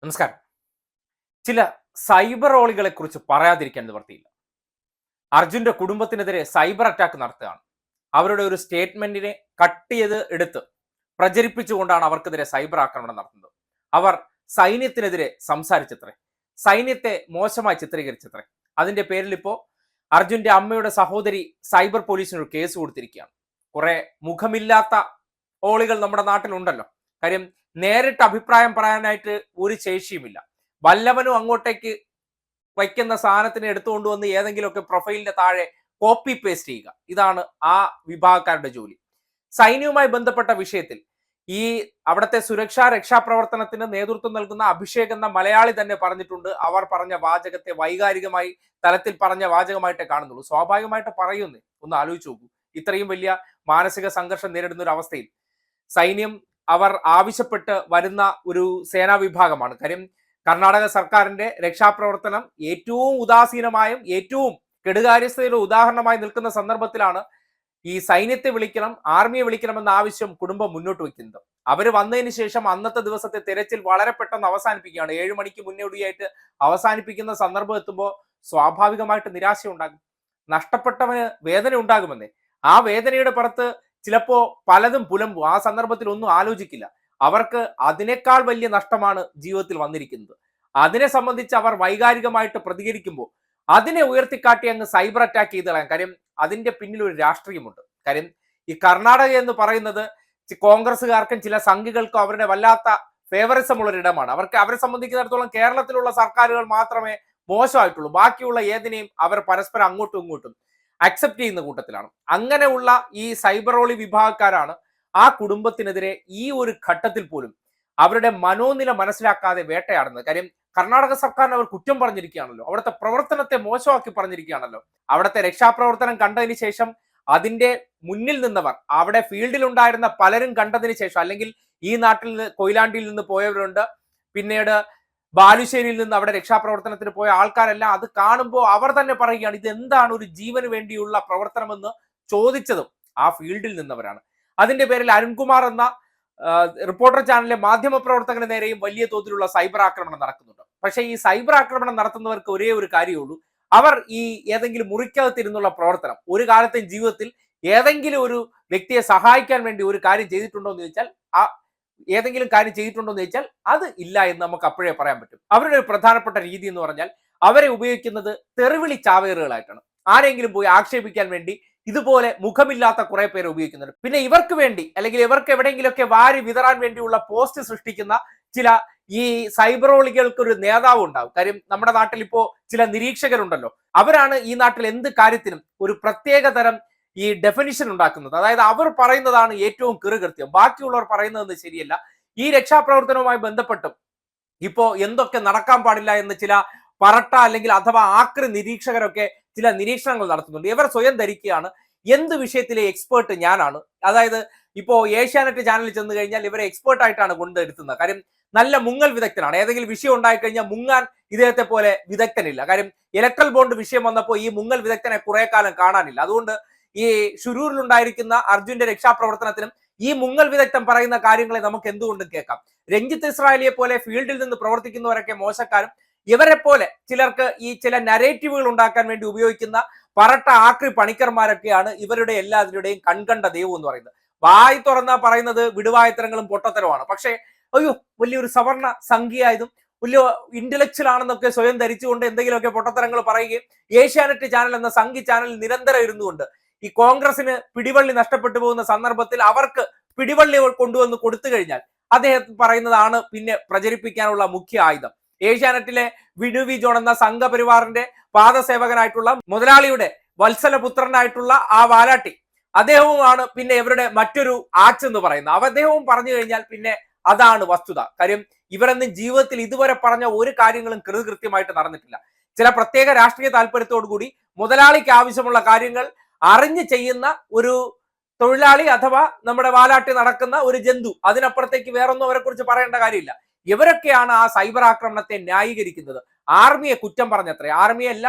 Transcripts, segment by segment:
നമസ്കാരം. ചില സൈബർ റോളികളെ കുറിച്ച് പറയാതിരിക്കാൻ നിവർത്തിയില്ല. അർജുന്റെ കുടുംബത്തിനെതിരെ സൈബർ അറ്റാക്ക് നടത്തുകയാണ്. അവരുടെ ഒരു സ്റ്റേറ്റ്മെന്റിനെ കട്ട് ചെയ്ത് എടുത്ത് പ്രചരിപ്പിച്ചുകൊണ്ടാണ് അവർക്കെതിരെ സൈബർ ആക്രമണം നടത്തുന്നത്. അവർ സൈന്യത്തിനെതിരെ സംസാരിച്ചത്രേ, സൈന്യത്തെ മോശമായി ചിത്രീകരിച്ചത്രേ. അതിന്റെ പേരിൽ ഇപ്പോൾ അർജുന്റെ അമ്മയുടെ സഹോദരി സൈബർ പോലീസിനൊരു കേസ് കൊടുത്തിരിക്കുകയാണ്. കുറെ മുഖമില്ലാത്ത ഓളികൾ നമ്മുടെ നാട്ടിലുണ്ടല്ലോ. കാര്യം നേരിട്ട് അഭിപ്രായം പറയാനായിട്ട് ഒരു ശേഷിയുമില്ല. വല്ലവനും അങ്ങോട്ടേക്ക് വയ്ക്കുന്ന സാധനത്തിന് എടുത്തുകൊണ്ടുവന്ന് ഏതെങ്കിലുമൊക്കെ പ്രൊഫൈലിന്റെ താഴെ കോപ്പി പേസ്റ്റ് ചെയ്യുക. ഇതാണ് ആ വിഭാഗക്കാരുടെ ജോലി. സൈന്യവുമായി ബന്ധപ്പെട്ട വിഷയത്തിൽ ഈ അവിടുത്തെ സുരക്ഷാ രക്ഷാപ്രവർത്തനത്തിന് നേതൃത്വം നൽകുന്ന അഭിഷേക് എന്ന മലയാളി തന്നെ പറഞ്ഞിട്ടുണ്ട്, അവർ പറഞ്ഞ വാചകത്തെ വൈകാരികമായി തലത്തിൽ പറഞ്ഞ വാചകമായിട്ടേ കാണുന്നുള്ളൂ. സ്വാഭാവികമായിട്ട് പറയുന്നേ, ഒന്ന് ആലോചിച്ച് നോക്കൂ. ഇത്രയും വലിയ മാനസിക സംഘർഷം നേരിടുന്ന ഒരു അവസ്ഥയിൽ സൈന്യം അവർ ആവശ്യപ്പെട്ട് വരുന്ന ഒരു സേനാ വിഭാഗമാണ്. കാര്യം കർണാടക സർക്കാരിന്റെ രക്ഷാപ്രവർത്തനം ഏറ്റവും ഉദാസീനമായും ഏറ്റവും കെടുകാര്യസ്ഥതയുടെ ഉദാഹരണമായി നിൽക്കുന്ന സന്ദർഭത്തിലാണ് ഈ സൈന്യത്തെ വിളിക്കണം, ആർമിയെ വിളിക്കണമെന്ന ആവശ്യം കുടുംബം മുന്നോട്ട് വയ്ക്കുന്നത്. അവർ വന്നതിന് ശേഷം അന്നത്തെ ദിവസത്തെ തെരച്ചിൽ വളരെ പെട്ടെന്ന് അവസാനിപ്പിക്കുകയാണ്. 7 മണിക്ക് മുന്നോടിയായിട്ട് അവസാനിപ്പിക്കുന്ന സന്ദർഭം എത്തുമ്പോൾ സ്വാഭാവികമായിട്ട് നിരാശ ഉണ്ടാകും. നഷ്ടപ്പെട്ടവന് വേദന ഉണ്ടാകുമെന്നേ. ആ വേദനയുടെ പുറത്ത് ചിലപ്പോ പലതും പുലമ്പും. ആ സന്ദർഭത്തിൽ ഒന്നും ആലോചിക്കില്ല. അവർക്ക് അതിനേക്കാൾ വലിയ നഷ്ടമാണ് ജീവിതത്തിൽ വന്നിരിക്കുന്നത്. അതിനെ സംബന്ധിച്ച് അവർ വൈകാരികമായിട്ട് പ്രതികരിക്കുമ്പോൾ അതിനെ ഉയർത്തിക്കാട്ടി അങ്ങ് സൈബർ അറ്റാക്ക് ചെയ്ത് കളയാം. കാര്യം അതിന്റെ പിന്നിൽ ഒരു രാഷ്ട്രീയമുണ്ട്. കാര്യം ഈ കർണാടക എന്ന് പറയുന്നത് കോൺഗ്രസ്സുകാർക്കും ചില സംഘികൾക്കും അവരുടെ വല്ലാത്ത ഫേവറിസം ഉള്ള ഒരിടമാണ്. അവരെ സംബന്ധിക്കുന്നിടത്തോളം കേരളത്തിലുള്ള സർക്കാരുകൾ മാത്രമേ മോശമായിട്ടുള്ളൂ. ബാക്കിയുള്ള ഏതിനെയും അവർ പരസ്പരം അങ്ങോട്ടും ഇങ്ങോട്ടും അക്സെപ്റ്റ് ചെയ്യുന്ന കൂട്ടത്തിലാണ്. അങ്ങനെയുള്ള ഈ സൈബർ റോളി വിഭാഗക്കാരാണ് ആ കുടുംബത്തിനെതിരെ ഈ ഒരു ഘട്ടത്തിൽ പോലും അവരുടെ മനോനില മനസ്സിലാക്കാതെ വേട്ടയാടുന്നത്. കാര്യം കർണാടക സർക്കാരിന് അവർ കുറ്റം പറഞ്ഞിരിക്കുകയാണല്ലോ, അവിടുത്തെ പ്രവർത്തനത്തെ മോശമാക്കി പറഞ്ഞിരിക്കുകയാണല്ലോ. അവിടുത്തെ രക്ഷാപ്രവർത്തനം കണ്ടതിന് ശേഷം അതിന്റെ മുന്നിൽ നിന്നവർ, അവിടെ ഫീൽഡിൽ ഉണ്ടായിരുന്ന പലരും കണ്ടതിന് ശേഷം, അല്ലെങ്കിൽ ഈ നാട്ടിൽ നിന്ന് കൊയിലാണ്ടിയിൽ നിന്ന് പോയവരുണ്ട്, പിന്നീട് ബാലുശ്ശേരിയിൽ നിന്ന് അവിടെ രക്ഷാപ്രവർത്തനത്തിന് പോയ ആൾക്കാരെല്ലാം അത് കാണുമ്പോൾ അവർ തന്നെ പറയുകയാണ്, ഇത് എന്താണ് ഒരു ജീവന് വേണ്ടിയുള്ള പ്രവർത്തനമെന്ന് ചോദിച്ചതും ആ ഫീൽഡിൽ നിന്നവരാണ്. അതിന്റെ പേരിൽ അരുൺകുമാർ എന്ന റിപ്പോർട്ടർ ചാനലിലെ മാധ്യമ പ്രവർത്തകന് നേരെയും വലിയ തോതിലുള്ള സൈബർ ആക്രമണം നടക്കുന്നുണ്ട്. പക്ഷേ ഈ സൈബർ ആക്രമണം നടത്തുന്നവർക്ക് ഒരേ ഒരു കാര്യമുള്ളൂ, അവർ ഈ ഏതെങ്കിലും മുറിക്കകത്തിരുന്നുള്ള പ്രവർത്തനം ഒരു കാലത്തെ ജീവിതത്തിൽ ഏതെങ്കിലും ഒരു വ്യക്തിയെ സഹായിക്കാൻ വേണ്ടി ഒരു കാര്യം ചെയ്തിട്ടുണ്ടോ എന്ന് ചോദിച്ചാൽ ഏതെങ്കിലും കാര്യം ചെയ്തിട്ടുണ്ടോ എന്ന് ചോദിച്ചാൽ അത് ഇല്ല എന്ന് നമുക്ക് അപ്പോഴേ പറയാൻ പറ്റും. അവരുടെ ഒരു പ്രധാനപ്പെട്ട രീതി എന്ന് പറഞ്ഞാൽ അവരെ ഉപയോഗിക്കുന്നത് തെറിവിളി ചാവേറുകളായിട്ടാണ്. ആരെങ്കിലും പോയി ആക്ഷേപിക്കാൻ വേണ്ടി ഇതുപോലെ മുഖമില്ലാത്ത കുറെ പേരെ ഉപയോഗിക്കുന്നുണ്ട്. പിന്നെ ഇവർക്ക് വേണ്ടി അല്ലെങ്കിൽ ഇവർക്ക് എവിടെയെങ്കിലുമൊക്കെ വാരി വിതറാൻ വേണ്ടിയുള്ള പോസ്റ്റ് സൃഷ്ടിക്കുന്ന ചില ഈ സൈബറോളികൾക്ക് ഒരു നേതാവ് ഉണ്ടാവും. കാര്യം നമ്മുടെ നാട്ടിൽ ഇപ്പോ ചില നിരീക്ഷകരുണ്ടല്ലോ, അവരാണ് ഈ നാട്ടിൽ എന്ത് കാര്യത്തിനും ഒരു പ്രത്യേക തരം ഈ ഡെഫിനിഷൻ ഉണ്ടാക്കുന്നത്. അതായത് അവർ പറയുന്നതാണ് ഏറ്റവും കൃത്യം, ബാക്കിയുള്ളവർ പറയുന്നതെന്ന് ശരിയല്ല. ഈ രക്ഷാപ്രവർത്തനവുമായി ബന്ധപ്പെട്ടും ഇപ്പോ എന്തൊക്കെ നടക്കാൻ പാടില്ല എന്ന് ചില പറട്ട അല്ലെങ്കിൽ അഥവാ ആക്രി നിരീക്ഷകരൊക്കെ ചില നിരീക്ഷണങ്ങൾ നടത്തുന്നുണ്ട്. ഇവർ സ്വയം ധരിക്കുകയാണ് എന്ത് വിഷയത്തിലെ എക്സ്പേർട്ട് ഞാനാണ്. അതായത് ഇപ്പോ ഏഷ്യാനെറ്റ് ചാനലിൽ ചെന്ന് കഴിഞ്ഞാൽ ഇവരെ എക്സ്പേർട്ട് ആയിട്ടാണ് കൊണ്ടെടുത്തുന്നത്. കാര്യം നല്ല മുങ്ങൽ വിദഗ്ധനാണ്. ഏതെങ്കിലും വിഷയം ഉണ്ടായിക്കഴിഞ്ഞാൽ മുങ്ങാൻ ഇദ്ദേഹത്തെ പോലെ വിദഗ്ധനില്ല. കാര്യം ഇലക്ട്രൽ ബോണ്ട് വിഷയം വന്നപ്പോൾ ഈ മുങ്ങൽ വിദഗ്ധനെ കുറെ കാലം കാണാനില്ല. അതുകൊണ്ട് ഈ ഷുരൂരിലുണ്ടായിരിക്കുന്ന അർജുന്റെ രക്ഷാപ്രവർത്തനത്തിനും ഈ മുങ്ങൽ വിദഗ്ധൻ പറയുന്ന കാര്യങ്ങളെ നമുക്ക് എന്തുകൊണ്ടും കേൾക്കാം. രഞ്ജിത്ത് ഇസ്രായേലിയെ പോലെ ഫീൽഡിൽ നിന്ന് പ്രവർത്തിക്കുന്നവരൊക്കെ മോശക്കാരും, ഇവരെ പോലെ ചിലർക്ക് ഈ ചില നരേറ്റീവുകൾ ഉണ്ടാക്കാൻ വേണ്ടി ഉപയോഗിക്കുന്ന പറട്ട ആക്രി പണിക്കർമാരൊക്കെയാണ് ഇവരുടെ എല്ലാവരുടെയും കൺകണ്ട ദൈവം എന്ന് പറയുന്നത്. വായി തുറന്നാ പറയുന്നത് വിടുവായത്തരങ്ങളും പൊട്ടത്തരമാണ്. പക്ഷേ അയ്യോ വലിയൊരു സവർണ സംഖ്യയായതും വലിയ ഇന്റലക്ച്വൽ ആണെന്നൊക്കെ സ്വയം ധരിച്ചുകൊണ്ട് എന്തെങ്കിലുമൊക്കെ പൊട്ടത്തരങ്ങൾ പറയുകയും ഏഷ്യാനെറ്റ് ചാനൽ എന്ന സംഘി ചാനൽ നിരന്തരം ഇരുന്നുകൊണ്ട് ഈ കോൺഗ്രസിന് പിടിവള്ളി നഷ്ടപ്പെട്ടു പോകുന്ന സന്ദർഭത്തിൽ അവർക്ക് പിടിവള്ളി കൊണ്ടുവന്ന് കൊടുത്തു കഴിഞ്ഞാൽ അദ്ദേഹം പറയുന്നതാണ് പിന്നെ പ്രചരിപ്പിക്കാനുള്ള മുഖ്യ ആയുധം. ഏഷ്യാനെറ്റിലെ വിനു വി ജോൺ എന്ന സംഘപരിവാറിന്റെ പാദസേവകനായിട്ടുള്ള മുതലാളിയുടെ വത്സലപുത്രനായിട്ടുള്ള ആ വാലാട്ടി, അദ്ദേഹവുമാണ് പിന്നെ ഇവരുടെ മറ്റൊരു ആച്ച് എന്ന് പറയുന്നത്. അദ്ദേഹവും പറഞ്ഞു കഴിഞ്ഞാൽ പിന്നെ അതാണ് വസ്തുത. കാര്യം ഇവരൊന്നും ജീവിതത്തിൽ ഇതുവരെ പറഞ്ഞ ഒരു കാര്യങ്ങളും കൃത്യമായിട്ട് നടന്നിട്ടില്ല. ചില പ്രത്യേക രാഷ്ട്രീയ താല്പര്യത്തോടു കൂടി മുതലാളിക്ക് ആവശ്യമുള്ള കാര്യങ്ങൾ അറിഞ്ഞു ചെയ്യുന്ന ഒരു തൊഴിലാളി അഥവാ നമ്മുടെ വാലാട്ടി നടക്കുന്ന ഒരു ജന്തു, അതിനപ്പുറത്തേക്ക് വേറൊന്നും അവരെ കുറിച്ച് പറയേണ്ട കാര്യമില്ല. ഇവരൊക്കെയാണ് ആ സൈബർ ആക്രമണത്തെ ന്യായീകരിക്കുന്നത്. ആർമിയെ കുറ്റം പറഞ്ഞത്രേ. ആർമിയല്ല,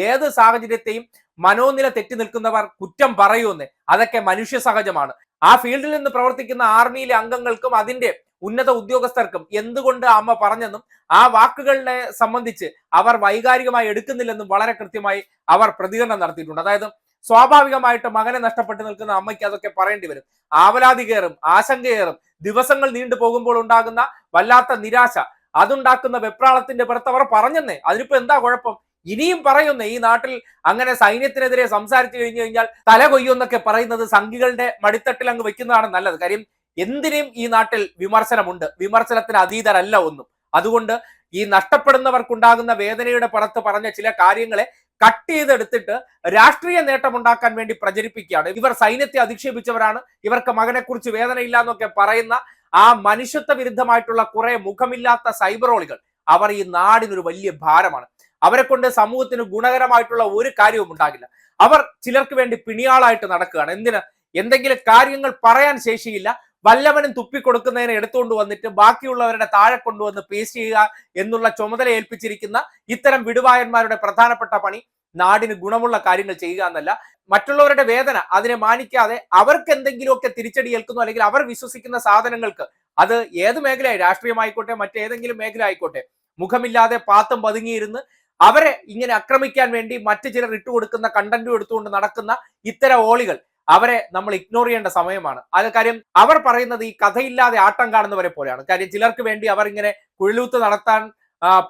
ഏത് സാഹചര്യത്തെയും മനോനില തെറ്റി നിൽക്കുന്നവർ കുറ്റം പറയുമെന്ന്. അതൊക്കെ മനുഷ്യ സഹജമാണ്. ആ ഫീൽഡിൽ നിന്ന് പ്രവർത്തിക്കുന്ന ആർമിയിലെ അംഗങ്ങൾക്കും അതിന്റെ ഉന്നത ഉദ്യോഗസ്ഥർക്കും എന്തുകൊണ്ട് അമ്മ പറഞ്ഞെന്നും ആ വാക്കുകളെ സംബന്ധിച്ച് അവർ വൈകാരികമായി എടുക്കുന്നില്ലെന്നും വളരെ കൃത്യമായി അവർ പ്രതികരണം നടത്തിയിട്ടുണ്ട്. അതായത് സ്വാഭാവികമായിട്ട് മകനെ നഷ്ടപ്പെട്ടു നിൽക്കുന്ന അമ്മയ്ക്ക് അതൊക്കെ പറയേണ്ടി വരും. ആവലാതി കയറും, ആശങ്കയേറും. ദിവസങ്ങൾ നീണ്ടു പോകുമ്പോൾ ഉണ്ടാകുന്ന വല്ലാത്ത നിരാശ, അതുണ്ടാക്കുന്ന വെപ്രാളത്തിന്റെ പുറത്ത് അവർ പറഞ്ഞെന്നേ. അതിനിപ്പോ എന്താ കുഴപ്പം? ഇനിയും പറയുന്നേ, ഈ നാട്ടിൽ അങ്ങനെ സൈന്യത്തിനെതിരെ സംസാരിച്ചു കഴിഞ്ഞു കഴിഞ്ഞാൽ തല കൊയ്യുമെന്നൊക്കെ പറയുന്നത് സംഘികളുടെ മടിത്തട്ടിൽ അങ്ങ് വെക്കുന്നതാണ് നല്ലത്. കാര്യം എന്തിനേയും ഈ നാട്ടിൽ വിമർശനമുണ്ട്, വിമർശനത്തിന് അതീതരല്ല ഒന്നും. അതുകൊണ്ട് ഈ നഷ്ടപ്പെടുന്നവർക്കുണ്ടാകുന്ന വേദനയുടെ പുറത്ത് പറഞ്ഞ ചില കാര്യങ്ങളെ കട്ട് ചെയ്തെടുത്തിട്ട് രാഷ്ട്രീയ നേട്ടമുണ്ടാക്കാൻ വേണ്ടി പ്രചരിപ്പിക്കുകയാണ്. ഇവർ സൈന്യത്തെ അധിക്ഷേപിച്ചവരാണ്, ഇവർക്ക് മകനെക്കുറിച്ച് വേദനയില്ല എന്നൊക്കെ പറയുന്ന ആ മനുഷ്യത്വ വിരുദ്ധമായിട്ടുള്ള കുറെ മുഖമില്ലാത്ത സൈബറോളികൾ അവർ ഈ നാടിനൊരു വലിയ ഭാരമാണ്. അവരെ കൊണ്ട് സമൂഹത്തിന് ഗുണകരമായിട്ടുള്ള ഒരു കാര്യവും ഉണ്ടാകില്ല. അവർ ചിലർക്ക് വേണ്ടി പിണിയാളായിട്ട് നടക്കുകയാണ്. എന്തിന്? എന്തെങ്കിലും കാര്യങ്ങൾ പറയാൻ ശേഷിയില്ല, വല്ലവനും തുപ്പിക്കൊടുക്കുന്നതിനെ എടുത്തുകൊണ്ട് വന്നിട്ട് ബാക്കിയുള്ളവരുടെ താഴെ കൊണ്ടുവന്ന് പേസ്റ്റ് ചെയ്യുക എന്നുള്ള ചുമതല ഏൽപ്പിച്ചിരിക്കുന്ന ഇത്തരം വിടുവായന്മാരുടെ പ്രധാനപ്പെട്ട പണി നാടിന് ഗുണമുള്ള കാര്യങ്ങൾ ചെയ്യുക എന്നല്ല, മറ്റുള്ളവരുടെ വേദന അതിനെ മാനിക്കാതെ അവർക്ക് എന്തെങ്കിലുമൊക്കെ തിരിച്ചടി ഏൽക്കുന്നു, അല്ലെങ്കിൽ അവർ വിശ്വസിക്കുന്ന സാധനങ്ങൾക്ക്, അത് ഏത് മേഖലയായി, രാഷ്ട്രീയമായിക്കോട്ടെ മറ്റേതെങ്കിലും മേഖല ആയിക്കോട്ടെ, മുഖമില്ലാതെ പാത്തും പതുങ്ങിയിരുന്ന് അവരെ ഇങ്ങനെ ആക്രമിക്കാൻ വേണ്ടി മറ്റു ചിലർ ഇട്ടുകൊടുക്കുന്ന കണ്ടന്റും എടുത്തുകൊണ്ട് നടക്കുന്ന ഇത്തരം ഓളികൾ, അവരെ നമ്മൾ ഇഗ്നോർ ചെയ്യേണ്ട സമയമാണ്. അത് കാര്യം അവർ പറയുന്നത് ഈ കഥയില്ലാതെ ആട്ടം കാണുന്നവരെ പോലെയാണ്. കാര്യം ചിലർക്ക് വേണ്ടി അവർ ഇങ്ങനെ കുഴലൂത്ത് നടത്താൻ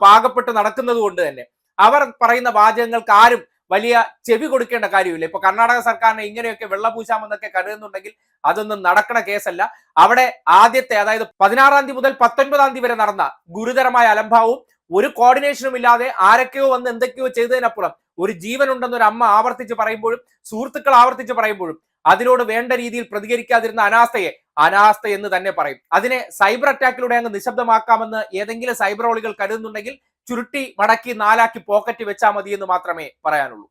പാകപ്പെട്ട് നടക്കുന്നത് കൊണ്ട് തന്നെ അവർ പറയുന്ന വാചകങ്ങൾക്ക് ആരും വലിയ ചെവി കൊടുക്കേണ്ട കാര്യമില്ല. ഇപ്പൊ കർണാടക സർക്കാരിനെ ഇങ്ങനെയൊക്കെ വെള്ളപൂശാമെന്നൊക്കെ കരുതുന്നുണ്ടെങ്കിൽ അതൊന്നും നടക്കണ കേസല്ല. അവിടെ ആദ്യത്തെ, അതായത് 16-ാം തീയതി മുതൽ 19-ാം തീയതി വരെ നടന്ന ഗുരുതരമായ അലംഭാവവും ഒരു കോർഡിനേഷനും ഇല്ലാതെ ആരൊക്കെയോ വന്ന് എന്തൊക്കെയോ ചെയ്തതിനപ്പുറം ഒരു ജീവൻ ഉണ്ടെന്നൊരു അമ്മ ആവർത്തിച്ച് പറയുമ്പോഴും സുഹൃത്തുക്കൾ ആവർത്തിച്ച് പറയുമ്പോഴും അതിനോട് വേണ്ട രീതിയിൽ പ്രതികരിക്കാതിരുന്ന അനാസ്ഥ എന്ന് തന്നെ പറയും. അതിനെ സൈബർ അറ്റാക്കിലൂടെ അങ്ങ് നിശബ്ദമാക്കാമെന്ന് ഏതെങ്കിലും സൈബറോളികൾ കരുതുന്നുണ്ടെങ്കിൽ ചുരുട്ടി മടക്കി നാലാക്കി പോക്കറ്റ് വെച്ചാൽ മതി എന്ന് മാത്രമേ പറയാനുള്ളൂ.